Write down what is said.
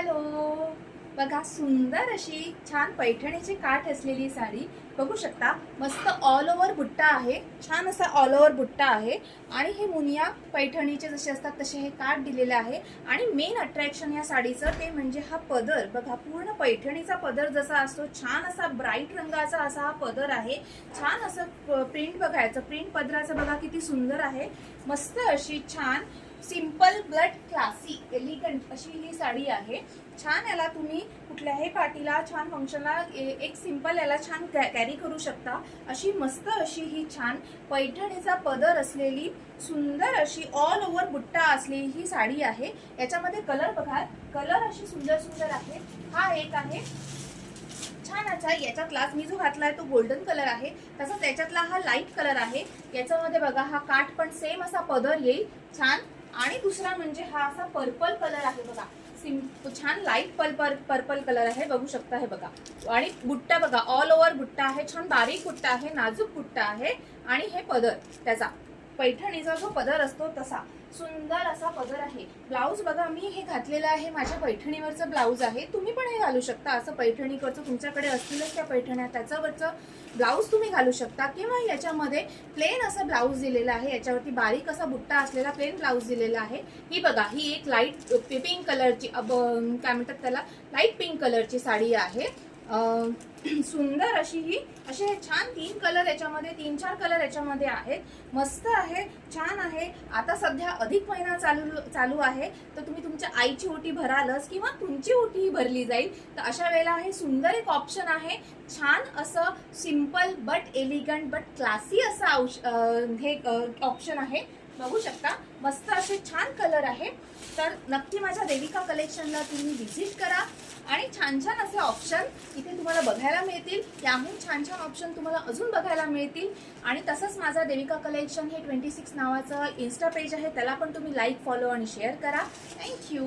Hello, बघा सुंदर अशी छान पैठणीची काठ असलेली साडी बघू शकता. मस्त ऑल ओव्हर बुट्टा आहे, छान असा ऑल ओव्हर बुट्टा आहे आणि हे मुनिया पैठणीचे जसे असतात तसे हे काठ दिलेले आहे. आणि मेन अट्रॅक्शन या साडीचं ते म्हणजे हा पदर बघा. पूर्ण पैठणीचा पदर जसा असतो छान असा ब्राईट रंगाचा असा हा पदर आहे. छान असं प्रिंट बघायचं, प्रिंट पदराचं बघा किती सुंदर आहे. मस्त अशी छान सिंपल ब्लड क्लासी एलिगंट अशी ही साडी आहे. छान याला तुम्ही कुठल्याही पार्टीला छान फंक्शनला एक सिंपल याला छान कॅरी करू शकता. अशी मस्त अशी ही छान पैठणीचा पदर असलेली सुंदर अशी ऑल ओव्हर बुट्टा असलेली ही साडी आहे. याच्यामध्ये कलर बघा, कलर अशी सुंदर सुंदर आहे. हा एक आहे छानचा, याच्यातला मी जो घातलाय तो गोल्डन कलर आहे, तसंच त्याच्यातला हा लाईट कलर आहे. याच्यामध्ये बघा हा काठ पण सेम असा पदर येईल छान. आणि दुसरा म्हणजे हा असा पर्पल कलर आहे बघा, छान लाईट पर्पल कलर आहे बघू शकता हे बघा. आणि बुट्टा बघा ऑल ओव्हर बुट्टा आहे, छान बारीक बुट्टा आहे, नाजूक बुट्टा आहे. आणि हे पदर त्याचा पैठणीचा जो पदर असतो तसा सुंदर असा पदर आहे. ब्लाऊज बघा मी हे घातलेलं आहे, माझ्या पैठणीवरचं ब्लाऊज आहे. तुम्ही पण हे घालू शकता, असं पैठणीवरचं तुमच्याकडे असतीलच त्या पैठण्या त्याच्यावरचं ब्लाऊज तुम्ही घालू शकता. किंवा याच्यामध्ये प्लेन असं ब्लाऊज दिलेलं आहे, याच्यावरती बारीक असा बुट्टा असलेला प्लेन ब्लाऊज दिलेला आहे. ही बघा ही एक लाईट पिंक कलरची काय म्हणतात त्याला, लाईट पिंक कलरची साडी आहे. सुंदर अशी ही असे छान तीन कलर याच्यामध्ये, 3-4 कलर याच्यामध्ये आहेत. मस्त आहे, छान आहे. आता सध्या अधिक महिना चालू आहे, तर तुम्ही तुमच्या आईची ओटी भरालच किंवा तुमची ओटी भरली जाईल, तर अशा वेळेला हे सुंदर एक ऑप्शन आहे. छान असं simple but elegant but classy असं हे ऑप्शन आहे बघू शकता. मस्त असे छान कलर आहे. तर नक्की माझ्या देविका कलेक्शनला तुम्ही व्हिजिट करा आणि छान छान असे ऑप्शन इथे तुम्हाला बघायला मिळतील. याहून छान छान ऑप्शन तुम्हाला अजून बघायला मिळतील. आणि तसंच माझा देविका कलेक्शन हे 26 नावाचं इन्स्टा पेज आहे, त्याला पण तुम्ही लाईक, फॉलो आणि शेअर करा. थँक्यू.